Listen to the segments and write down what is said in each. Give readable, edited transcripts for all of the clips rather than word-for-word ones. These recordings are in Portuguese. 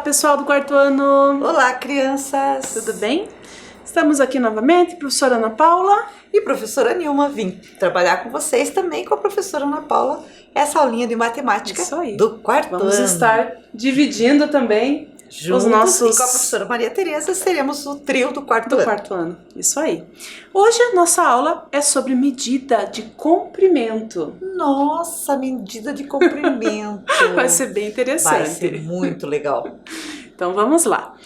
pessoal do quarto ano! Olá, crianças! Tudo bem? Estamos aqui novamente, professora Ana Paula e professora Nilma. Vim trabalhar com vocês também com a professora Ana Paula essa aulinha de matemática do quarto ano. Vamos estar dividindo também juntos, os nossos... E com a professora Maria Tereza seremos o trio do quarto ano. Isso aí. Hoje a nossa aula é sobre medida de comprimento. Nossa, medida de comprimento! Vai ser bem interessante. Vai ser muito legal. Então vamos lá.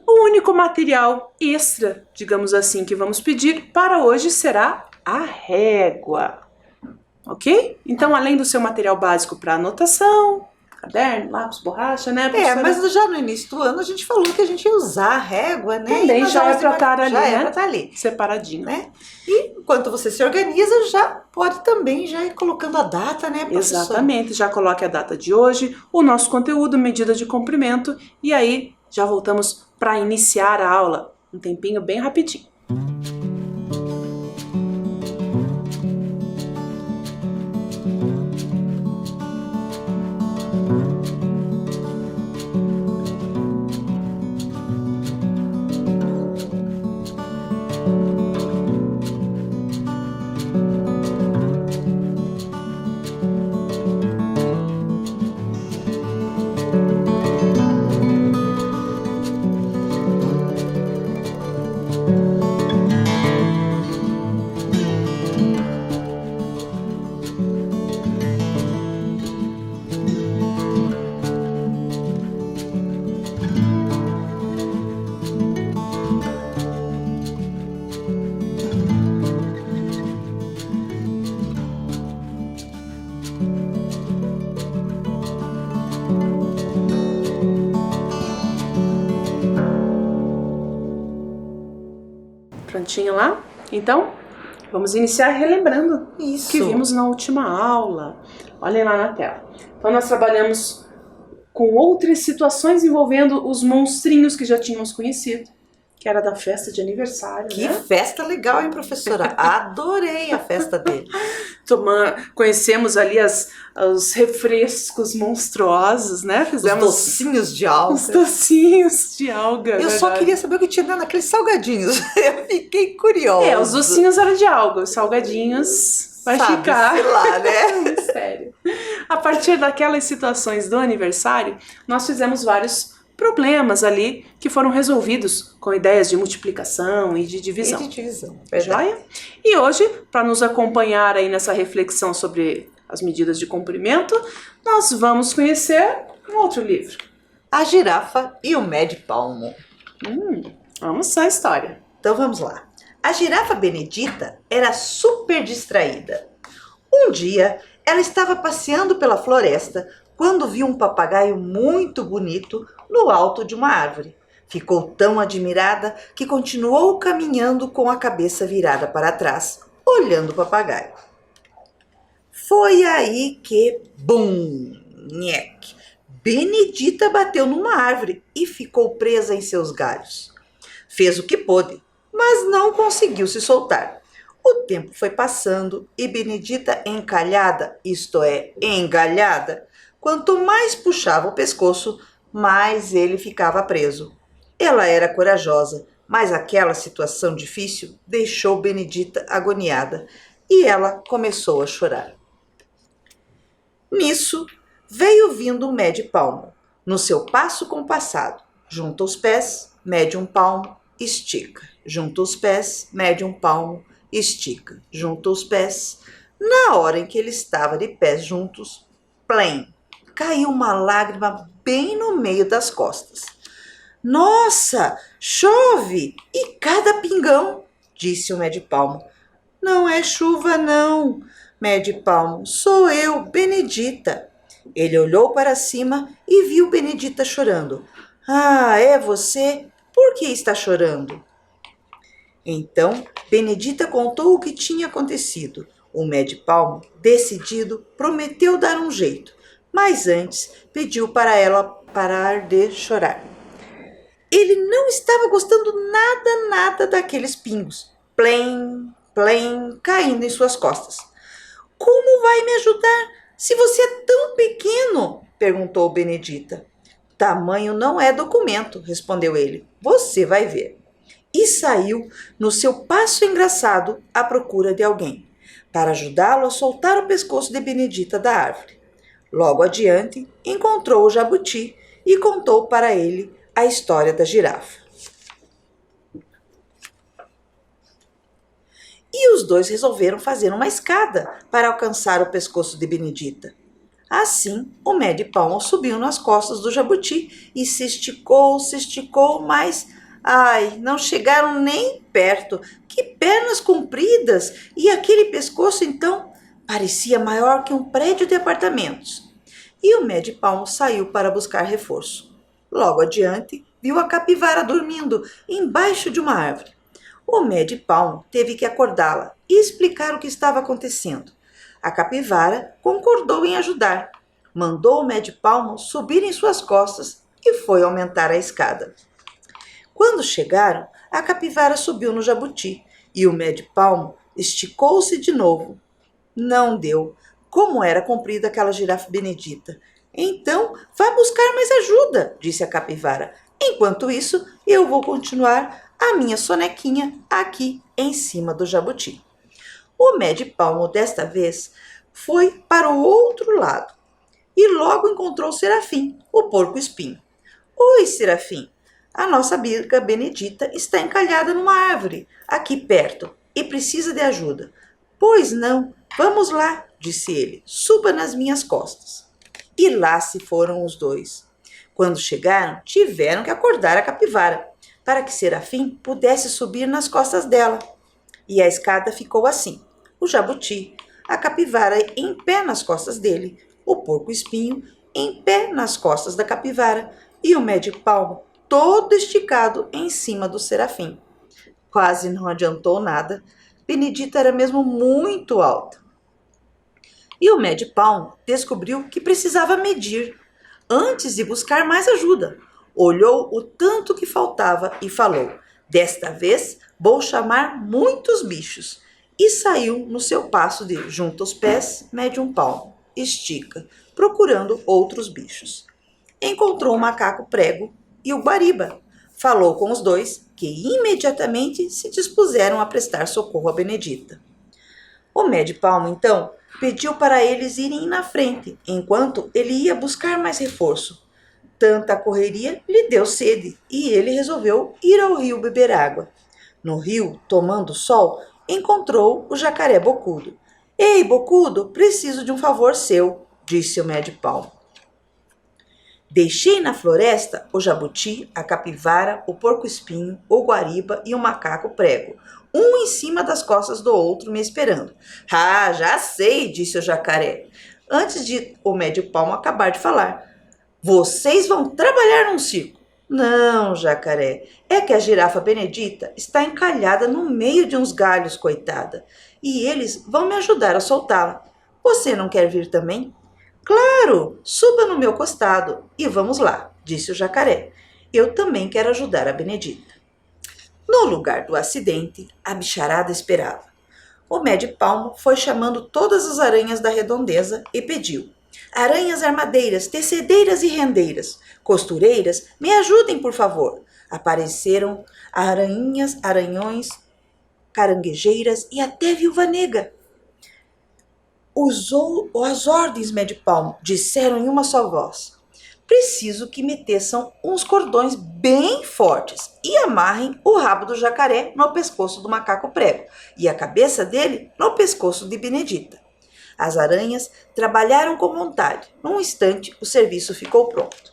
O único material extra, digamos assim, que vamos pedir para hoje será a régua. Ok? Então, além do seu material básico para anotação, caderno, lápis, borracha, né, professora? Mas já no início do ano a gente falou que a gente ia usar a régua, né? Também já é para estar ali, né? Estar ali. Separadinho. Né? E enquanto você se organiza, já pode também já ir colocando a data, né, professora? Exatamente, já coloque a data de hoje, o nosso conteúdo, medida de comprimento, e aí já voltamos para iniciar a aula. Um tempinho bem rapidinho. Prontinho lá? Então, vamos iniciar relembrando o que vimos na última aula. Olhem lá na tela. Então, nós trabalhamos com outras situações envolvendo os monstrinhos que já tínhamos conhecido, que era da festa de aniversário, Que festa legal, hein, professora? Adorei a festa dele. Conhecemos ali os refrescos monstruosos, né? Fizemos os docinhos de alga. Os docinhos de alga. Eu só queria saber o que tinha naqueles salgadinhos. Eu fiquei curiosa. Os docinhos eram de alga, os salgadinhos vai ficar. Sei lá, né? Mistério. A partir daquelas situações do aniversário, nós fizemos vários problemas ali que foram resolvidos com ideias de multiplicação e de divisão. Joia? E hoje, para nos acompanhar aí nessa reflexão sobre as medidas de comprimento, nós vamos conhecer um outro livro. A Girafa e o Médio Palmo. Vamos à história. Então vamos lá. A girafa Benedita era super distraída. Um dia, ela estava passeando pela floresta quando viu um papagaio muito bonito no alto de uma árvore. Ficou tão admirada que continuou caminhando com a cabeça virada para trás, olhando o papagaio. Foi aí que, bum, nhec, Benedita bateu numa árvore e ficou presa em seus galhos. Fez o que pôde, mas não conseguiu se soltar. O tempo foi passando e Benedita encalhada, isto é, engalhada, quanto mais puxava o pescoço, mais ele ficava preso. Ela era corajosa, mas aquela situação difícil deixou Benedita agoniada e ela começou a chorar. Nisso, veio vindo o Médio Palmo. No seu passo compassado, junta os pés, mede um palmo, estica. Junta os pés, mede um palmo, estica. Junta os pés. Na hora em que ele estava de pés juntos, plém, caiu uma lágrima bem no meio das costas. Nossa, chove! E cada pingão, disse o Médio Palmo. Não é chuva não, Médio Palmo, sou eu, Benedita. Ele olhou para cima e viu Benedita chorando. Ah, é você? Por que está chorando? Então, Benedita contou o que tinha acontecido. O Médio Palmo, decidido, prometeu dar um jeito, mas antes pediu para ela parar de chorar. Ele não estava gostando nada daqueles pingos, plém, plém, caindo em suas costas. Como vai me ajudar se você é tão pequeno? Perguntou Benedita. Tamanho não é documento, respondeu ele. Você vai ver. E saiu no seu passo engraçado à procura de alguém, para ajudá-lo a soltar o pescoço de Benedita da árvore. Logo adiante, encontrou o jabuti e contou para ele a história da girafa. E os dois resolveram fazer uma escada para alcançar o pescoço de Benedita. Assim, o Médio Palmo subiu nas costas do jabuti e se esticou, mas, não chegaram nem perto. Que pernas compridas! E aquele pescoço, então, parecia maior que um prédio de apartamentos. E o Médio Palmo saiu para buscar reforço. Logo adiante, viu a capivara dormindo embaixo de uma árvore. O Médio Palmo teve que acordá-la e explicar o que estava acontecendo. A capivara concordou em ajudar. Mandou o Médio Palmo subir em suas costas e foi aumentar a escada. Quando chegaram, a capivara subiu no jabuti e o Médio Palmo esticou-se de novo. Não deu. Como era comprida aquela girafa Benedita. Então, vá buscar mais ajuda, disse a capivara. Enquanto isso, eu vou continuar a minha sonequinha aqui em cima do jabuti. O Médio Palmo, desta vez, foi para o outro lado e logo encontrou Serafim, o porco-espinho. Oi, Serafim, a nossa amiga Benedita está encalhada numa árvore aqui perto e precisa de ajuda. Pois não, vamos lá, disse ele, suba nas minhas costas. E lá se foram os dois. Quando chegaram, tiveram que acordar a capivara, para que Serafim pudesse subir nas costas dela. E a escada ficou assim: o jabuti, a capivara em pé nas costas dele, o porco-espinho em pé nas costas da capivara e o Médio Palmo todo esticado em cima do Serafim. Quase não adiantou nada. Benedita era mesmo muito alta. E o Médio Palmo descobriu que precisava medir antes de buscar mais ajuda. Olhou o tanto que faltava e falou: desta vez vou chamar muitos bichos. E saiu no seu passo de junta os pés, mede um palmo, estica, procurando outros bichos. Encontrou o macaco prego e o guariba. Falou com os dois, que imediatamente se dispuseram a prestar socorro a Benedita. O Médio Palmo, então, pediu para eles irem na frente, enquanto ele ia buscar mais reforço. Tanta correria lhe deu sede e ele resolveu ir ao rio beber água. No rio, tomando sol, encontrou o jacaré Bocudo. Ei, Bocudo, preciso de um favor seu, disse o Médio Palmo. Deixei na floresta o jabuti, a capivara, o porco-espinho, o guariba e o macaco prego, um em cima das costas do outro me esperando. Ah, já sei, disse o jacaré, antes de o Médio Palmo acabar de falar. Vocês vão trabalhar num circo. Não, jacaré, é que a girafa Benedita está encalhada no meio de uns galhos, coitada, e eles vão me ajudar a soltá-la. Você não quer vir também? Claro, suba no meu costado e vamos lá, disse o jacaré. Eu também quero ajudar a Benedita. No lugar do acidente, a bicharada esperava. O Médio Palmo foi chamando todas as aranhas da redondeza e pediu: aranhas armadeiras, tecedeiras e rendeiras, costureiras, me ajudem, por favor. Apareceram aranhas, aranhões, caranguejeiras e até Viúva Negra. Usou as ordens, Médio Palmo, disseram em uma só voz. Preciso que me teçam uns cordões bem fortes e amarrem o rabo do jacaré no pescoço do macaco prego e a cabeça dele no pescoço de Benedita. As aranhas trabalharam com vontade. Num instante, o serviço ficou pronto.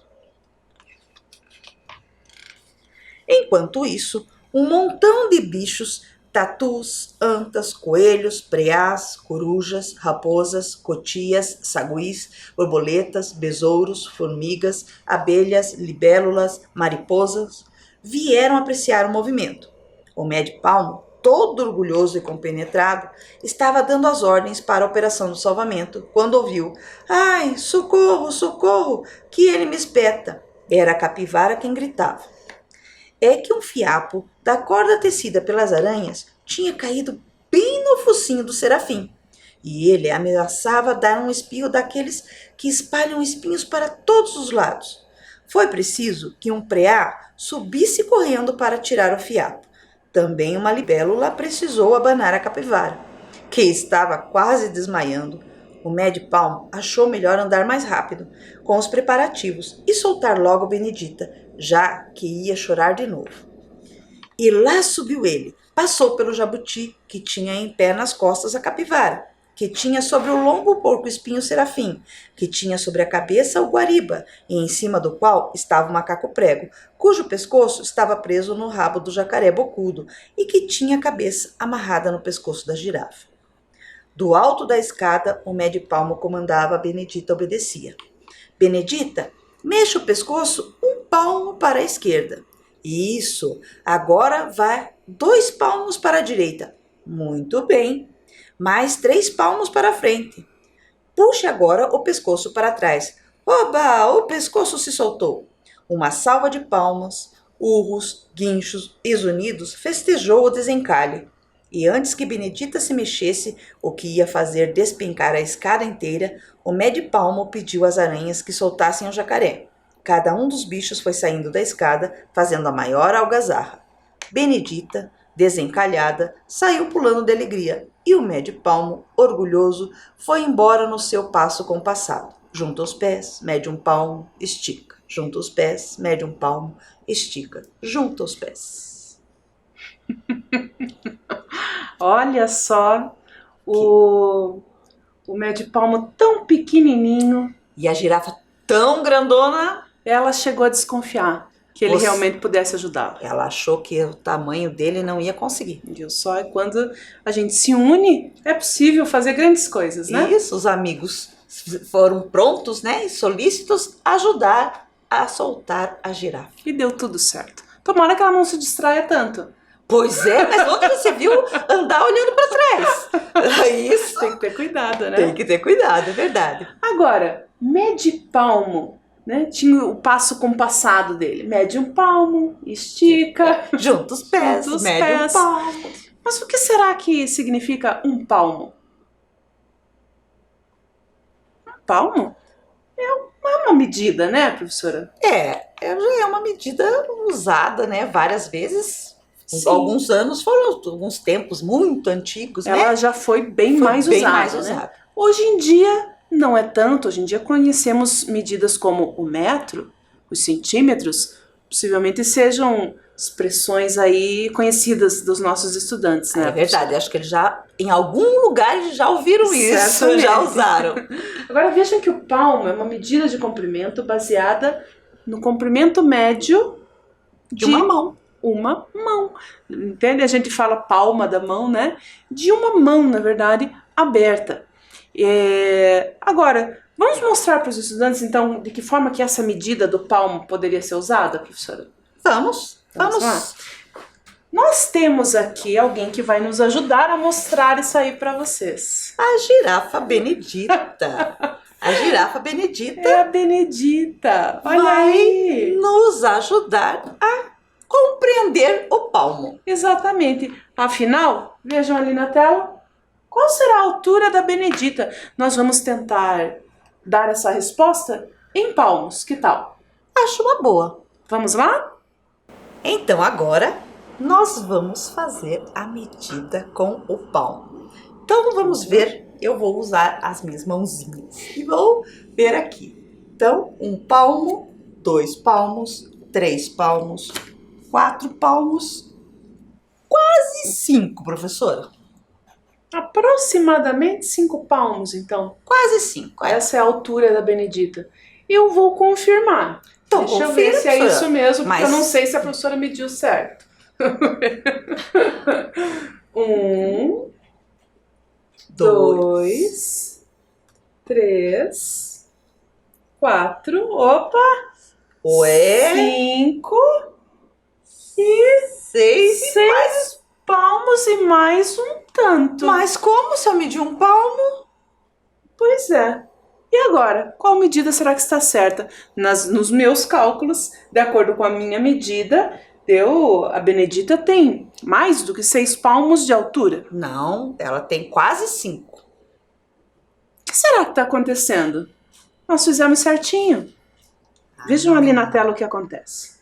Enquanto isso, um montão de bichos, tatus, antas, coelhos, preás, corujas, raposas, cotias, saguis, borboletas, besouros, formigas, abelhas, libélulas, mariposas, vieram apreciar o movimento. O Médio Palmo, todo orgulhoso e compenetrado, estava dando as ordens para a operação do salvamento, quando ouviu: ai, socorro, socorro, que ele me espeta. Era a capivara quem gritava. É que um fiapo da corda tecida pelas aranhas tinha caído bem no focinho do Serafim, e ele ameaçava dar um espirro daqueles que espalham espinhos para todos os lados. Foi preciso que um preá subisse correndo para tirar o fiapo. Também uma libélula precisou abanar a capivara, que estava quase desmaiando. O Médio-Palmo achou melhor andar mais rápido com os preparativos e soltar logo Benedita, já que ia chorar de novo. E lá subiu ele, passou pelo jabuti, que tinha em pé nas costas a capivara, que tinha sobre o lombo o porco-espinho Serafim, que tinha sobre a cabeça o guariba, e em cima do qual estava o macaco-prego, cujo pescoço estava preso no rabo do jacaré bocudo e que tinha a cabeça amarrada no pescoço da girafa. Do alto da escada, o Médio-Palmo comandava, a Benedita obedecia. Benedita, mexa o pescoço 1 palmo para a esquerda. Isso, agora vai 2 palmos para a direita. Muito bem. Mais 3 palmos para a frente. Puxe agora o pescoço para trás. Oba, o pescoço se soltou. Uma salva de palmas, urros, guinchos e zunidos festejou o desencalhe. E antes que Benedita se mexesse, o que ia fazer despencar a escada inteira, o Médio-Palmo pediu às aranhas que soltassem o jacaré. Cada um dos bichos foi saindo da escada, fazendo a maior algazarra. Benedita, desencalhada, saiu pulando de alegria, e o Médio-Palmo, orgulhoso, foi embora no seu passo compassado. Junta os pés, mede 1 palmo, estica. Junta os pés, mede 1 palmo, estica. Junta os pés. Olha só o Médio-Palmo tão pequenininho. E a girafa tão grandona. Ela chegou a desconfiar que ele realmente pudesse ajudá-la. Ela achou que o tamanho dele não ia conseguir. Viu só? E quando a gente se une, é possível fazer grandes coisas, né? Isso, os amigos foram prontos, né, e solícitos a ajudar a soltar a girafa. E deu tudo certo. Tomara que ela não se distraia tanto. Pois é, mas onde você viu andar olhando para trás? Isso. Tem que ter cuidado, né? Tem que ter cuidado, é verdade. Agora, Médio-Palmo, né? Tinha o passo compassado dele. Mede 1 palmo, estica. Junta os pés, mede 1 palmo. Mas o que será que significa 1 palmo? 1 palmo? É uma medida, né, professora? Já é uma medida usada, né, várias vezes. Sim. Alguns anos, foram alguns tempos muito antigos, Ela né? já foi bem mais usada, né? Hoje em dia não é tanto. Hoje em dia conhecemos medidas como o metro, os centímetros, possivelmente sejam expressões aí conhecidas dos nossos estudantes, né? É verdade, acho que eles já, em algum lugar, eles já ouviram isso, já usaram. Agora vejam que o palmo é uma medida de comprimento baseada no comprimento médio de uma mão. Uma mão, entende? A gente fala palma da mão, né? De uma mão, na verdade, aberta. Agora, vamos mostrar para os estudantes, então, de que forma que essa medida do palmo poderia ser usada, professora? Vamos lá. Nós temos aqui alguém que vai nos ajudar a mostrar isso aí para vocês. A girafa Benedita. A girafa Benedita. É a Benedita. Olha aí. Nos ajudar a compreender o palmo. Exatamente. Afinal, vejam ali na tela, qual será a altura da Benedita? Nós vamos tentar dar essa resposta em palmos, que tal? Acho uma boa. Vamos lá? Então agora nós vamos fazer a medida com o palmo. Então vamos ver, eu vou usar as minhas mãozinhas e vou ver aqui. Então 1 palmo, 2 palmos, 3 palmos, 4 palmos, quase 5, professora. Aproximadamente 5 palmos, então. Quase 5. Essa é a altura da Benedita. Eu vou confirmar. Então, deixa eu ver se é isso mesmo, porque eu não sei se a professora mediu certo. 1, 2, 3, 4, opa! 5 e 6 palmos e mais um tanto. Mas como se eu medir 1 palmo? Pois é. E agora, qual medida será que está certa? Nos meus cálculos, de acordo com a minha medida, a Benedita tem mais do que 6 palmos de altura. Não, ela tem quase 5. O que será que está acontecendo? Nós fizemos certinho. Vejam ali na tela o que acontece.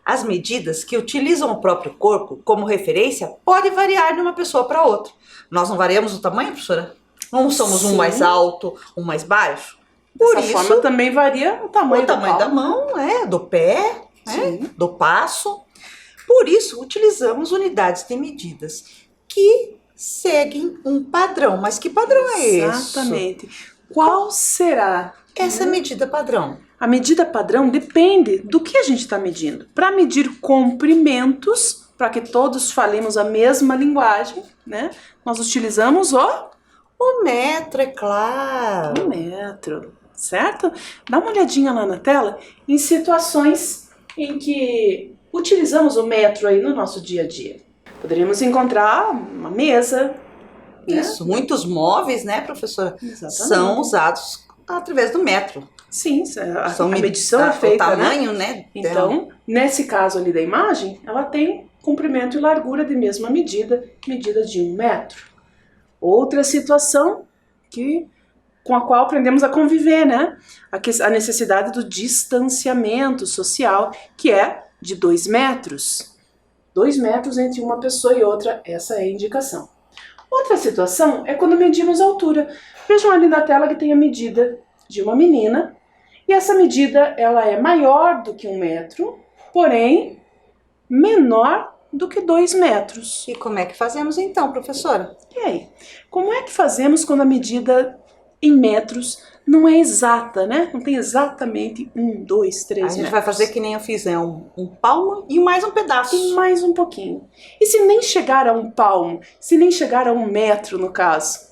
As medidas que utilizam o próprio corpo como referência podem variar de uma pessoa para outra. Nós não variamos o tamanho, professora? Não somos um mais alto, um mais baixo? Por Dessa isso, forma também varia o tamanho da mão, do pé, do passo. Por isso, utilizamos unidades de medidas que seguem um padrão. Mas que padrão é esse? Exatamente. Qual será essa medida padrão? A medida padrão depende do que a gente está medindo. Para medir comprimentos, para que todos falemos a mesma linguagem, né? Nós utilizamos o metro, é claro. O metro, certo? Dá uma olhadinha lá na tela em situações em que utilizamos o metro aí no nosso dia a dia. Poderíamos encontrar uma mesa. Isso, né? Muitos móveis, né, professora? Exatamente. São usados através do metro. Sim, a medição é feita, o tamanho, né? Então, nesse caso ali da imagem, ela tem comprimento e largura de mesma medida, medida de 1 metro. Outra situação com a qual aprendemos a conviver, né? A necessidade do distanciamento social, que é de 2 metros. 2 metros entre uma pessoa e outra, essa é a indicação. Outra situação é quando medimos a altura. Vejam ali na tela que tem a medida de uma menina, e essa medida ela é maior do que 1 metro, porém menor do que 2 metros. E como é que fazemos então, professora? E aí? Como é que fazemos quando a medida em metros não é exata, né? Não tem exatamente 1, 2, 3 metros. A gente vai fazer que nem eu fiz, né? Um palmo e mais um pedaço. E mais um pouquinho. E se nem chegar a 1 palmo, se nem chegar a 1 metro no caso?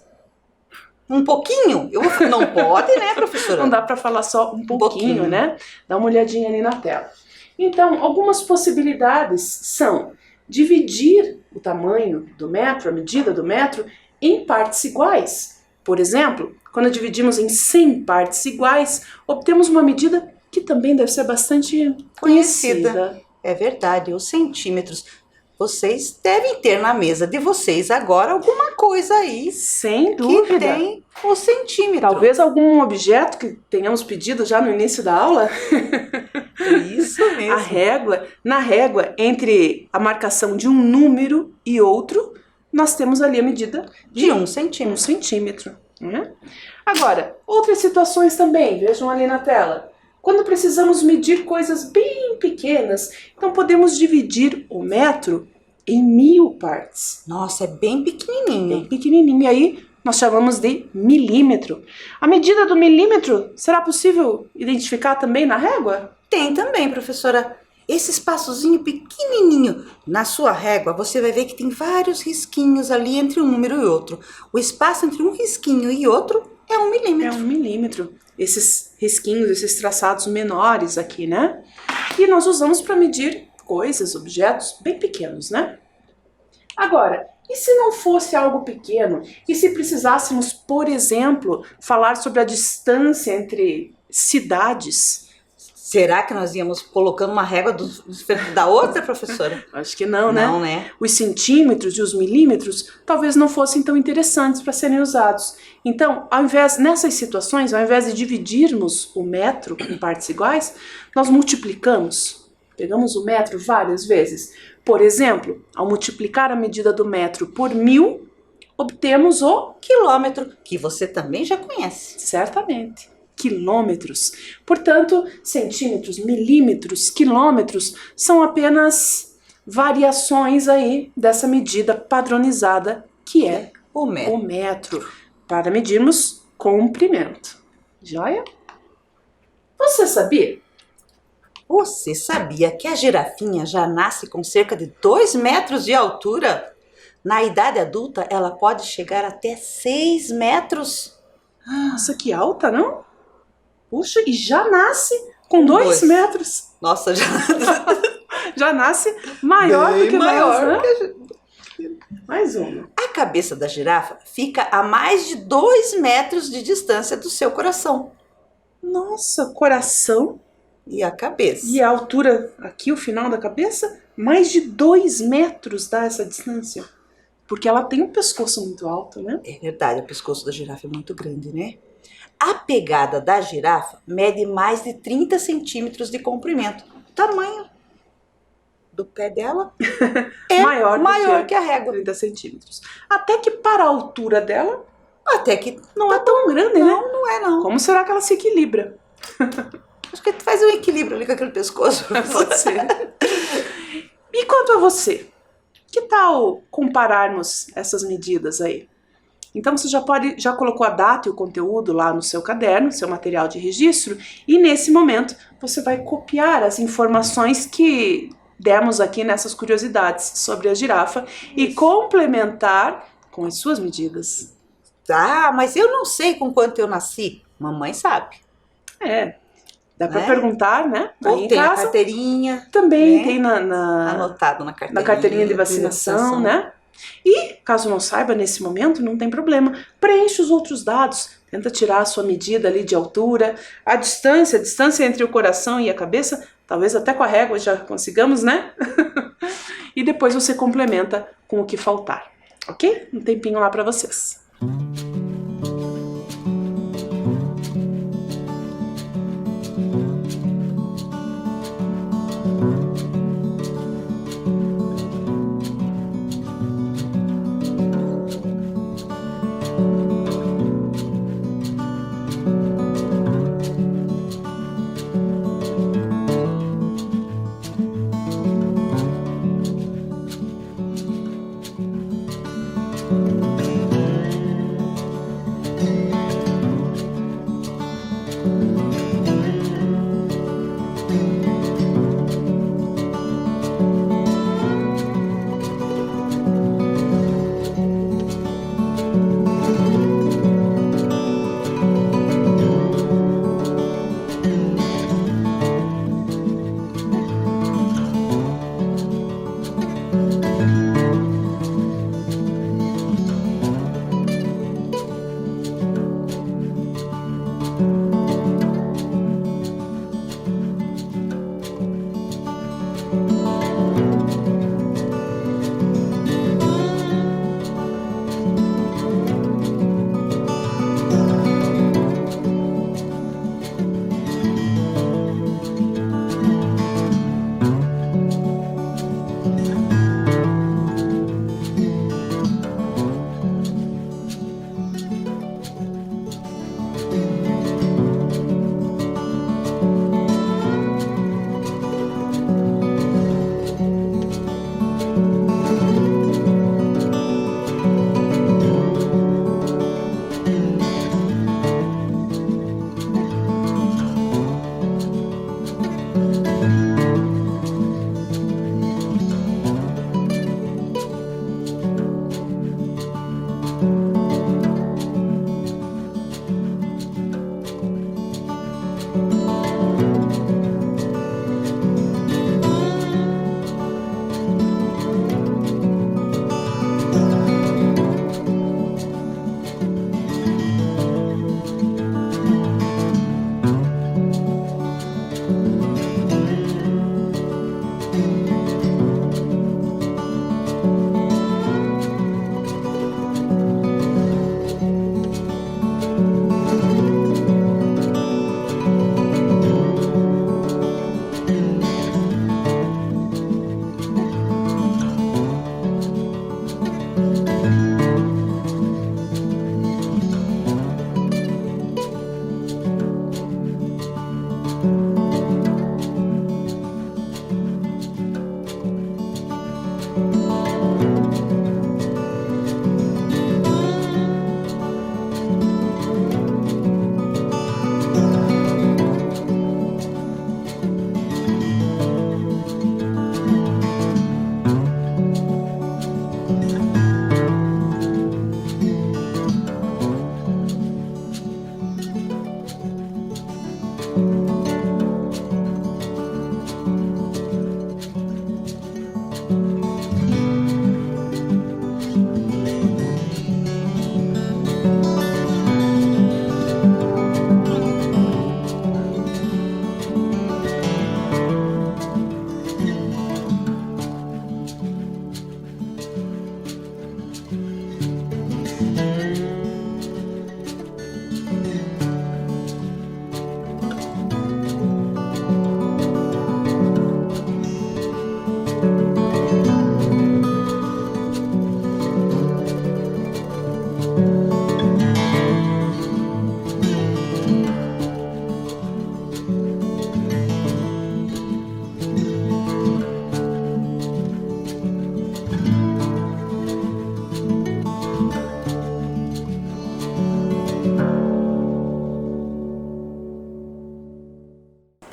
Um pouquinho? Não pode, né, professora? Não dá para falar só um pouquinho, né? Dá uma olhadinha ali na tela. Então, algumas possibilidades são dividir o tamanho do metro, a medida do metro, em partes iguais. Por exemplo, quando dividimos em 100 partes iguais, obtemos uma medida que também deve ser bastante conhecida. É verdade, os centímetros. Vocês devem ter na mesa de vocês agora alguma coisa aí. Sem dúvida. Que tem o centímetro. Talvez algum objeto que tenhamos pedido já no início da aula. Isso mesmo. Na régua, entre a marcação de um número e outro, nós temos ali a medida de 1 centímetro. 1 centímetro. Né? Agora, outras situações também, vejam ali na tela. Quando precisamos medir coisas bem pequenas, então podemos dividir o metro em 1000 partes. Nossa, é bem pequenininho. Bem pequenininho. E aí nós chamamos de milímetro. A medida do milímetro, será possível identificar também na régua? Tem também, professora. Esse espaçozinho pequenininho na sua régua, você vai ver que tem vários risquinhos ali entre um número e outro. O espaço entre um risquinho e outro é 1 milímetro. É 1 milímetro. Esses risquinhos, esses traçados menores aqui, né? E nós usamos para medir coisas, objetos bem pequenos, né? Agora, e se não fosse algo pequeno? E se precisássemos, por exemplo, falar sobre a distância entre cidades? Será que nós íamos colocando uma régua diferente da outra, professora? Acho que não, né? Não, né? Os centímetros e os milímetros talvez não fossem tão interessantes para serem usados. Então, nessas situações, ao invés de dividirmos o metro em partes iguais, nós multiplicamos. Pegamos o metro várias vezes. Por exemplo, ao multiplicar a medida do metro por 1000, obtemos o quilômetro, que você também já conhece. Certamente. Quilômetros. Portanto, centímetros, milímetros, quilômetros são apenas variações aí dessa medida padronizada que é o metro, para medirmos comprimento. Joia? Você sabia? Você sabia que a girafinha já nasce com cerca de 2 metros de altura? Na idade adulta, ela pode chegar até 6 metros. Nossa, que alta, não? Puxa, e já nasce com 2 metros. Nossa, já nasce maior bem do que maior, nós, né? Mais uma. A cabeça da girafa fica a mais de 2 metros de distância do seu coração. Nossa, coração. E a cabeça. E a altura, aqui o final da cabeça, mais de 2 metros dá essa distância. Porque ela tem um pescoço muito alto, né? É verdade, o pescoço da girafa é muito grande, né? A pegada da girafa mede mais de 30 centímetros de comprimento. O tamanho do pé dela é maior que a régua. 30 centímetros. Até que para a altura dela, até que não é tão grande, né? Não é não. Como será que ela se equilibra? Acho que faz um equilíbrio ali com aquele pescoço. Pode ser. E quanto a você? Que tal compararmos essas medidas aí? Então você já colocou a data e o conteúdo lá no seu caderno, seu material de registro, e nesse momento você vai copiar as informações que demos aqui nessas curiosidades sobre a girafa e complementar com as suas medidas. Ah, mas eu não sei com quanto eu nasci. Mamãe sabe. Dá para perguntar, né? Ou tem a carteirinha. Também né? tem anotado na carteirinha de vacinação, né? E, caso não saiba, nesse momento, não tem problema. Preenche os outros dados. Tenta tirar a sua medida ali de altura, a distância entre o coração e a cabeça, talvez até com a régua já consigamos, né? E depois você complementa com o que faltar, ok? Um tempinho lá para vocês.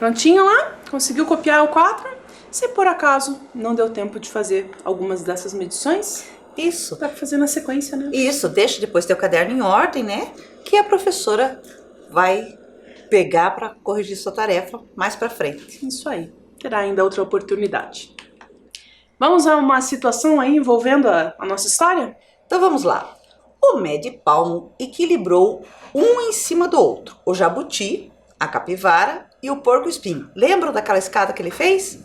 Prontinho lá? Conseguiu copiar o 4? Se por acaso não deu tempo de fazer algumas dessas medições, isso. dá pra fazer na sequência, né? Isso, deixa depois teu caderno em ordem, né? Que a professora vai pegar para corrigir sua tarefa mais para frente. Isso aí. Terá ainda outra oportunidade. Vamos a uma situação aí envolvendo a nossa história? Então vamos lá. O Médio-Palmo equilibrou um em cima do outro. O jabuti, a capivara e o porco-espinho. Lembram daquela escada que ele fez?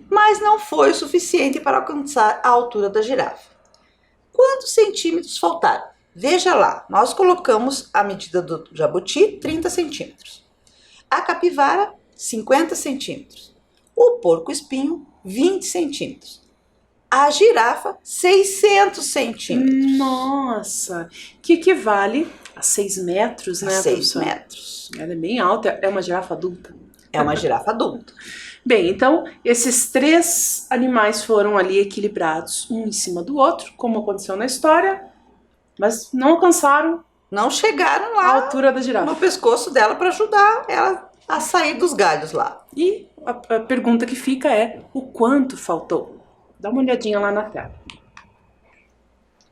Mas não foi o suficiente para alcançar a altura da girafa. Quantos centímetros faltaram? Veja lá, nós colocamos a medida do jabuti, 30 centímetros. A capivara, 50 centímetros. O porco-espinho, 20 centímetros. A girafa, 600 centímetros. Nossa! Que equivale a 6 metros, né, 6 metros. Ela é bem alta, é uma girafa adulta. É uma girafa adulta. Bem, então, esses 3 animais foram ali equilibrados, um em cima do outro, como aconteceu na história, mas não alcançaram Não chegaram a lá altura da girafa. no pescoço dela para ajudar ela a sair dos galhos lá. E a pergunta que fica é, o quanto faltou? Dá uma olhadinha lá na tela.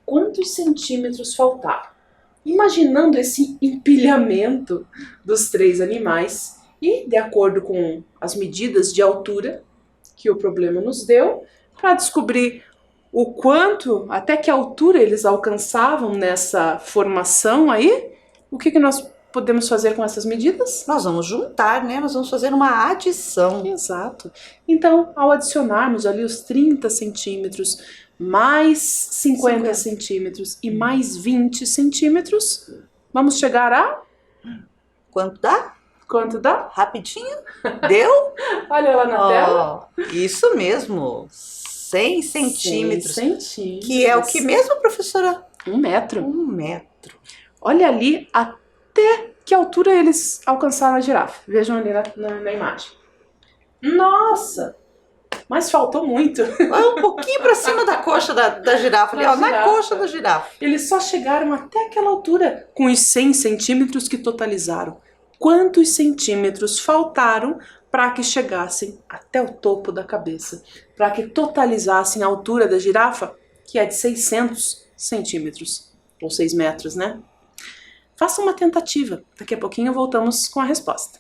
Quantos centímetros faltaram? Imaginando esse empilhamento dos 3 animais e, de acordo com as medidas de altura que o problema nos deu, para descobrir o quanto, até que altura eles alcançavam nessa formação aí, o que nós podemos fazer com essas medidas? Nós vamos juntar, né? Nós vamos fazer uma adição. Exato. Então, ao adicionarmos ali os 30 centímetros, mais 50 centímetros e mais 20 centímetros, vamos chegar a... Quanto dá? Quanto dá? Rapidinho. Deu? Olha lá na tela. Isso mesmo. 100 centímetros. 100 centímetros. Que é o que mesmo, professora? 1 metro. 1 metro. Olha ali até que altura eles alcançaram a girafa. Vejam ali na imagem. Nossa! Mas faltou muito. Um pouquinho para cima da coxa da girafa. Ali, ó, na coxa da girafa. Eles só chegaram até aquela altura com os 100 centímetros que totalizaram. Quantos centímetros faltaram para que chegassem até o topo da cabeça? Para que totalizassem a altura da girafa, que é de 600 centímetros. Ou 6 metros, né? Faça uma tentativa. Daqui a pouquinho voltamos com a resposta.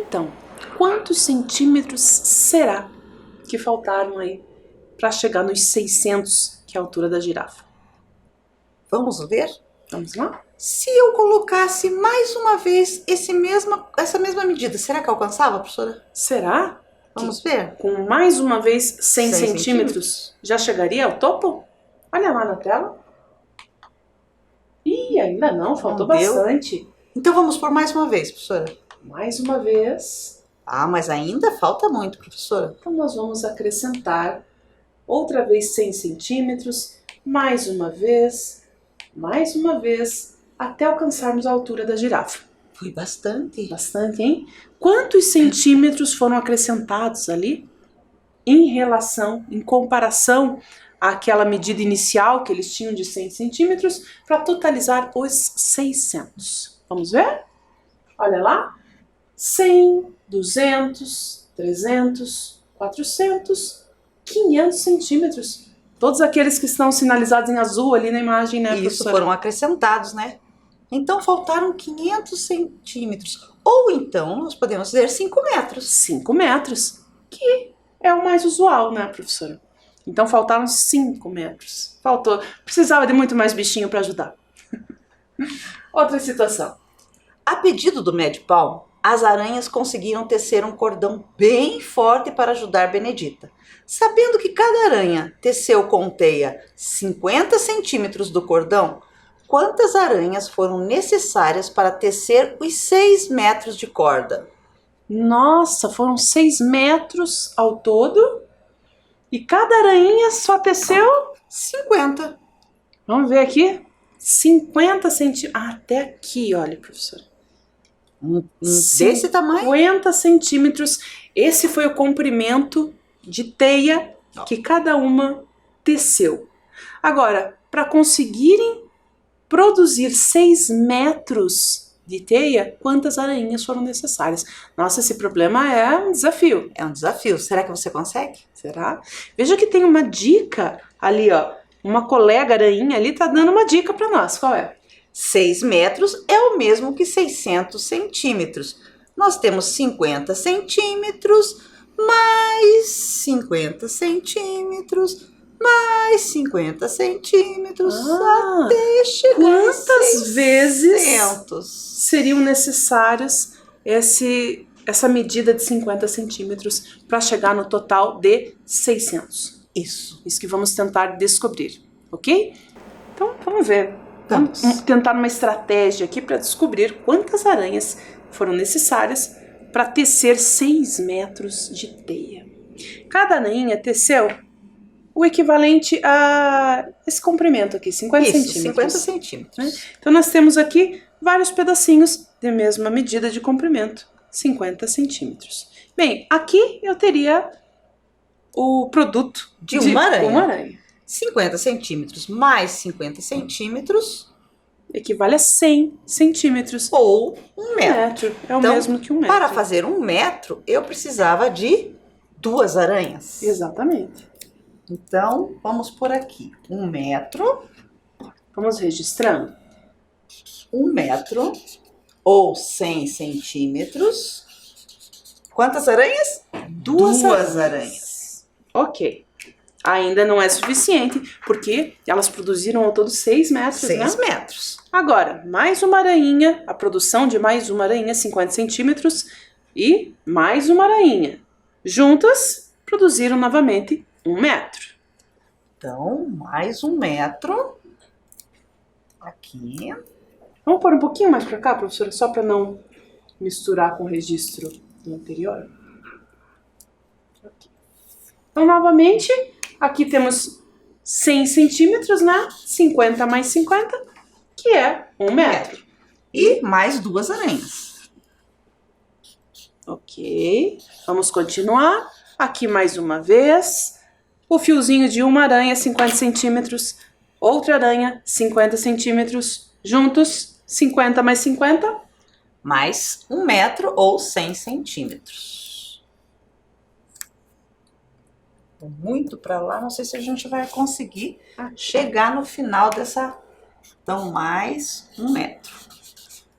Então, quantos centímetros será que faltaram aí para chegar nos 600, que é a altura da girafa? Vamos ver? Vamos lá? Se eu colocasse mais uma vez essa mesma medida, será que alcançava, professora? Será? Vamos ver? Com mais uma vez 100 100 centímetros, já chegaria ao topo? Olha lá na tela. Ih, ainda não, faltou Não deu. bastante. Então vamos por mais uma vez, professora. Mais uma vez. Ah, mas ainda falta muito, professora. Então nós vamos acrescentar outra vez 100 centímetros, mais uma vez, até alcançarmos a altura da girafa. Foi bastante. Bastante, hein? Quantos centímetros foram acrescentados ali em comparação àquela medida inicial que eles tinham de 100 centímetros para totalizar os 600? Vamos ver? Olha lá. 100, 200, 300, 400, 500 centímetros. Todos aqueles que estão sinalizados em azul ali na imagem, né, Isso, professora? foram acrescentados, né? Então faltaram 500 centímetros. Ou então nós podemos dizer 5 metros. 5 metros, que é o mais usual, né, professora? Então faltaram 5 metros. Faltou. Precisava de muito mais bichinho para ajudar. Outra situação. A pedido do Mad Palm, as aranhas conseguiram tecer um cordão bem forte para ajudar Benedita. Sabendo que cada aranha teceu com teia 50 centímetros do cordão, quantas aranhas foram necessárias para tecer os 6 metros de corda? Nossa, foram 6 metros ao todo e cada aranha só teceu 50. Vamos ver aqui. 50 centímetros. Ah, até aqui, olha, professora. Desse tamanho? 50 centímetros. Esse foi o comprimento de teia que cada uma teceu. Agora, para conseguirem produzir 6 metros de teia, quantas aranhas foram necessárias? Nossa, esse problema é um desafio. É um desafio. Será que você consegue? Será? Veja que tem uma dica ali, ó. Uma colega aranha ali tá dando uma dica para nós. Qual é? 6 metros é o mesmo que 600 centímetros. Nós temos 50 centímetros, mais 50 centímetros, mais 50 centímetros, até chegar quantas vezes 600. seriam necessárias essa medida de 50 centímetros para chegar no total de 600? Isso que vamos tentar descobrir, ok? Então, vamos ver. Vamos tentar uma estratégia aqui para descobrir quantas aranhas foram necessárias para tecer 6 metros de teia. Cada aranha teceu o equivalente a esse comprimento aqui, 50 centímetros. 50 centímetros. Né? Então, nós temos aqui vários pedacinhos de mesma medida de comprimento, 50 centímetros. Bem, aqui eu teria o produto de uma aranha. 50 centímetros mais 50 centímetros equivale a 100 centímetros. Ou 1 metro. É o mesmo que 1 metro. Para fazer 1 metro, eu precisava de 2 aranhas. Exatamente. Então, vamos por aqui. 1 metro. Vamos registrando. 1 metro ou 100 centímetros. Quantas aranhas? 2 aranhas. Ok. Ainda não é suficiente, porque elas produziram ao todo 6 metros, 6 metros. Agora, mais uma aranha, a produção de mais uma aranha, 50 centímetros, e mais uma aranha. Juntas, produziram novamente 1 metro. Então, mais 1 metro. Aqui. Vamos pôr um pouquinho mais para cá, professora, só para não misturar com o registro anterior. Aqui. Então, novamente, aqui temos 100 centímetros, né? 50 mais 50, que é 1 metro. E mais 2 aranhas. Ok, vamos continuar. Aqui mais uma vez, o fiozinho de uma aranha, 50 centímetros, outra aranha, 50 centímetros, juntos, 50 mais 50. Mais 1 metro ou 100 centímetros. Muito para lá, não sei se a gente vai conseguir chegar no final dessa. Então, mais 1 metro.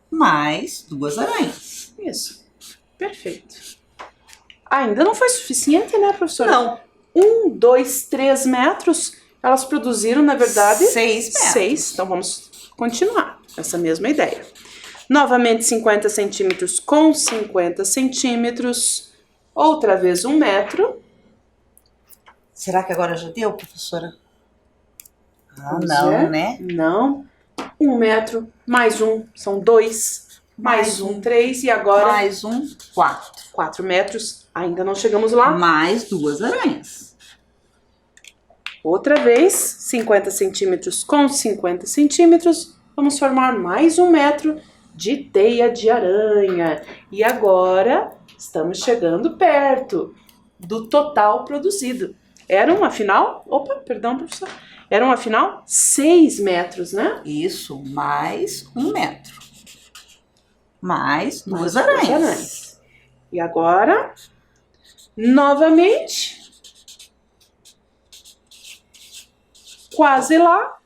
Mais 2 aranhas. Isso, perfeito. Ainda não foi suficiente, né, professora? Não. 1, 2, 3 metros, elas produziram, na verdade, 6 metros. 6. Então, vamos continuar essa mesma ideia. Novamente, 50 centímetros com 50 centímetros. Outra vez 1 metro. Será que agora já deu, professora? Ah, Vamos não, ver. né? Não. 1 metro, mais 1, são 2. Mais 1, 3. E agora? Mais 1, 4. 4 metros. Ainda não chegamos lá. Mais 2 aranhas. Outra vez, 50 centímetros com 50 centímetros. Vamos formar mais 1 metro de teia de aranha. E agora, estamos chegando perto do total produzido. Eram, afinal... Opa, perdão, professor. Eram, afinal, 6 metros, né? Isso, mais 1 metro. Mais 2 duas aranhas. E agora, novamente, quase lá.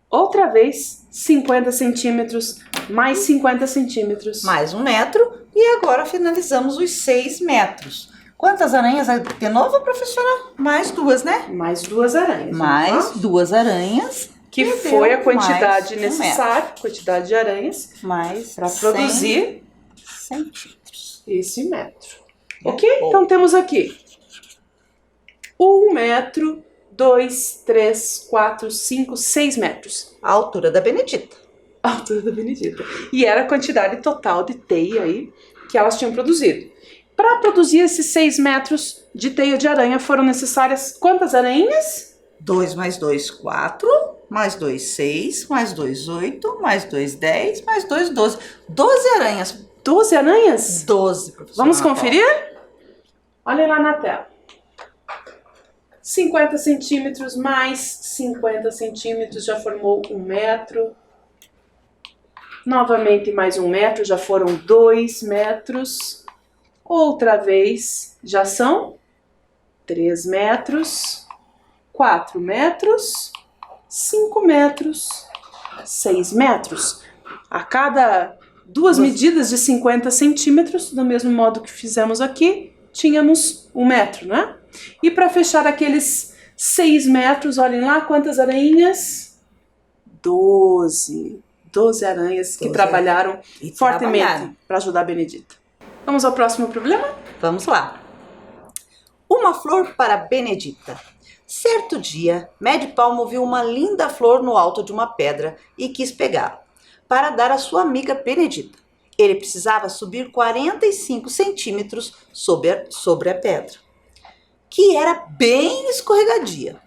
Outra vez, 50 centímetros, mais 50 centímetros. Mais 1 metro. E agora finalizamos os 6 metros. Quantas aranhas de novo, professora? Mais 2, né? Mais 2 aranhas. Mais 2 aranhas. Que foi a quantidade necessária, quantidade de aranhas, para produzir centímetros. Esse metro. Ok? Então temos aqui 1 metro, 2, 3, 4, 5, 6 metros. A altura da Benedita. A altura da Benedita. E era a quantidade total de teia aí que elas tinham produzido. Para produzir esses 6 metros de teia de aranha foram necessárias quantas aranhas? 2 mais 2, 4. Mais 2, 6. Mais 2, 8. Mais 2, 10. Mais 2, 12. 12 aranhas. 12 aranhas? 12, professora. Vamos conferir? Olha lá na tela. 50 centímetros mais 50 centímetros já formou 1 metro. Novamente mais 1 metro, já foram 2 metros. Outra vez já são 3 metros, 4 metros, 5 metros, 6 metros. A cada duas medidas de 50 centímetros, do mesmo modo que fizemos aqui, tínhamos 1 metro, né? E para fechar aqueles 6 metros, olhem lá quantas aranhas? 12. 12 aranhas que trabalharam fortemente para ajudar a Benedita. Vamos ao próximo problema? Vamos lá. Uma flor para Benedita. Certo dia, Médio Palmo viu uma linda flor no alto de uma pedra e quis pegá-la para dar à sua amiga Benedita. Ele precisava subir 45 centímetros sobre a pedra, que era bem escorregadia.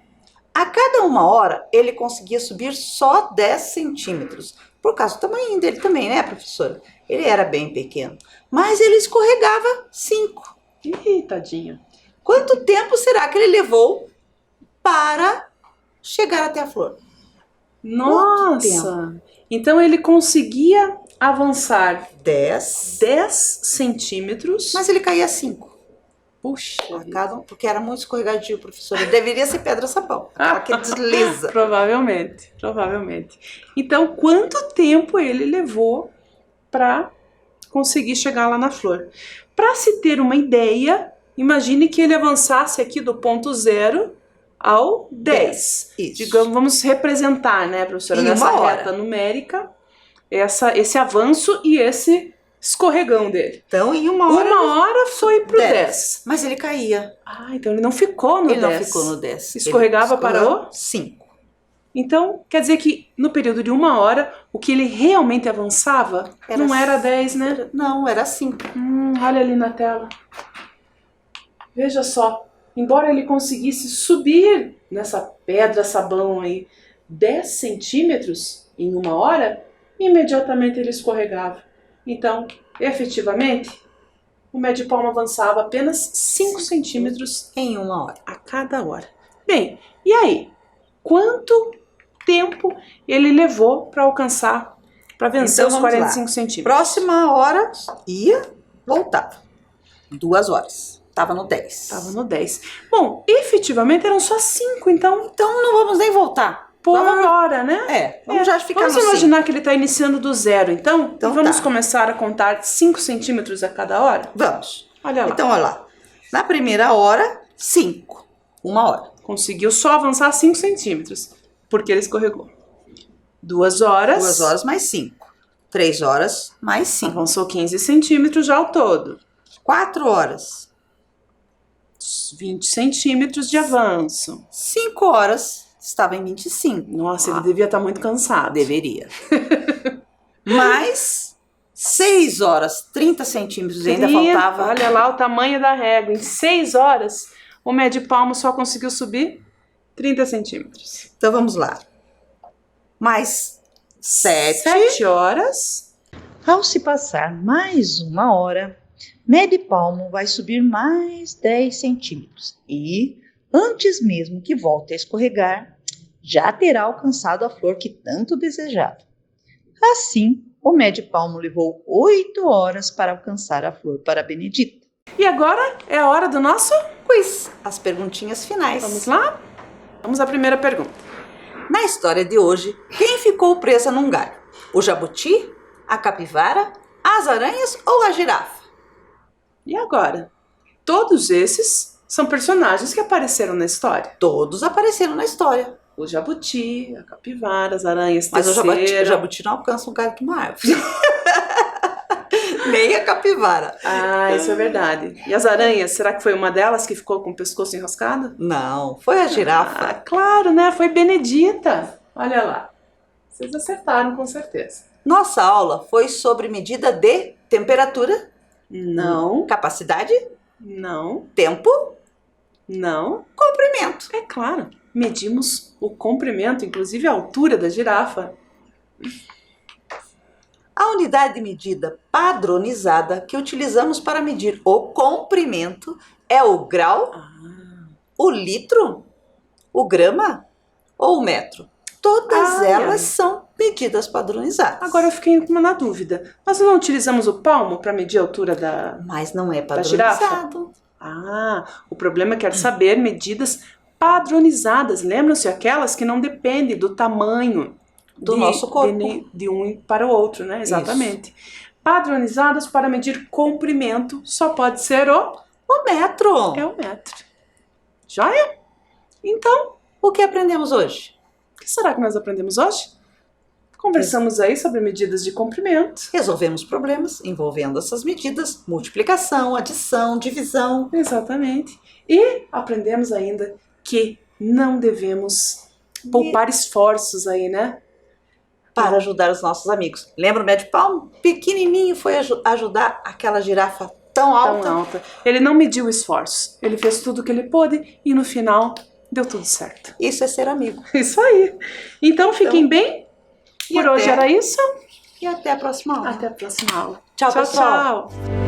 A cada 1 hora, ele conseguia subir só 10 centímetros, por causa do tamanho dele também, né, professora? Ele era bem pequeno, mas ele escorregava 5. Ih, tadinho. Quanto tempo será que ele levou para chegar até a flor? Nossa! Então ele conseguia avançar 10, 10 centímetros. mas ele caía 5. Puxa, Porque era muito escorregadio, professora. Deveria ser pedra-sabão, aquela que desliza. Provavelmente, provavelmente. Então, quanto tempo ele levou para conseguir chegar lá na flor? Para se ter uma ideia, imagine que ele avançasse aqui do ponto 0 ao 10. Isso. Digamos, vamos representar, né, professora, nessa reta numérica, esse avanço e esse escorregão dele. Então, em 1 hora... 1 hora foi pro 10. Mas ele caía. Ah, então ele não ficou no 10. Ele não ficou no 10. Escorregava para o 5. Então, quer dizer que no período de 1 hora, o que ele realmente avançava não era 10, né? Não, era 5. Olha ali na tela. Veja só, embora ele conseguisse subir nessa pedra-sabão aí 10 centímetros em 1 hora, imediatamente ele escorregava. Então, efetivamente, o médio palmo avançava apenas 5 centímetros em 1 hora. a cada hora. Bem, e aí? Quanto tempo ele levou para alcançar, para vencer Então, os 45 centímetros? Próxima hora ia, voltava. 2 horas. Tava no 10. Estava no 10. Bom, efetivamente eram só 5, então Então não vamos nem voltar. por hora, né? Vamos já ficar Vamos no imaginar que ele está iniciando do zero, então? Então E vamos tá. começar a contar 5 centímetros a cada hora? 5. Vamos. Olha lá. Então, olha lá. Na primeira hora, 5. 1 hora. Conseguiu só avançar 5 centímetros, porque ele escorregou. 2 horas. 2 horas mais 5. 3 horas mais 5. Avançou 15 centímetros já ao todo. 4 horas. 20 centímetros de avanço. 5 horas. Estava em 25. Nossa, ele devia estar muito cansado. Deveria. Mais 6 horas, 30 centímetros. Ainda faltava. Olha lá o tamanho da régua. Em 6 horas, o médio palmo só conseguiu subir 30 centímetros. Então vamos lá. Mais 7 horas. Ao se passar mais 1 hora, médio palmo vai subir mais 10 centímetros e, antes mesmo que volte a escorregar, já terá alcançado a flor que tanto desejava. Assim, o médio palmo levou 8 horas para alcançar a flor para a Benedita. E agora é a hora do nosso quiz. As perguntinhas finais. Vamos lá? Vamos à primeira pergunta. Na história de hoje, quem ficou presa num galho? O jabuti, a capivara, as aranhas ou a girafa? E agora? Todos esses são personagens que apareceram na história. Todos apareceram na história. O jabuti, a capivara, as aranhas Mas o teceram. jabuti não alcança um galho de uma árvore. Nem a capivara. Ah, isso é verdade. E as aranhas, será que foi uma delas que ficou com o pescoço enroscado? Não, foi a girafa. Ah, claro, né? Foi Benedita. Olha lá. Vocês acertaram com certeza. Nossa aula foi sobre medida de temperatura, Não, capacidade, não, tempo, não. comprimento. É claro. Medimos o comprimento, inclusive a altura da girafa. A unidade de medida padronizada que utilizamos para medir o comprimento é o grau, o litro, o grama ou o metro. Todas elas são medidas padronizadas. Agora eu fiquei na dúvida. Nós não utilizamos o palmo para medir a altura da... Mas não é girafa? padronizado. Ah, o problema é que quer saber medidas padronizadas. Lembram-se aquelas que não dependem do tamanho Do nosso corpo. de um para o outro, né? Exatamente. Padronizadas para medir comprimento só pode ser o metro. É o metro. Joia? Então, O que aprendemos hoje? o que será que nós aprendemos hoje? Conversamos aí sobre medidas de comprimento. Resolvemos problemas envolvendo essas medidas, multiplicação, adição, divisão. Exatamente. E aprendemos ainda que não devemos poupar esforços aí, né? Para ajudar os nossos amigos. Lembra o médio palmo? Pequenininho foi ajudar aquela girafa tão alta. Tão alta. Ele não mediu esforços. Ele fez tudo o que ele pôde e no final deu tudo certo. Isso é ser amigo. Isso aí. Então fiquem bem. Por hoje era isso. E até a próxima aula. Até a próxima aula. Tchau, pessoal. Tchau.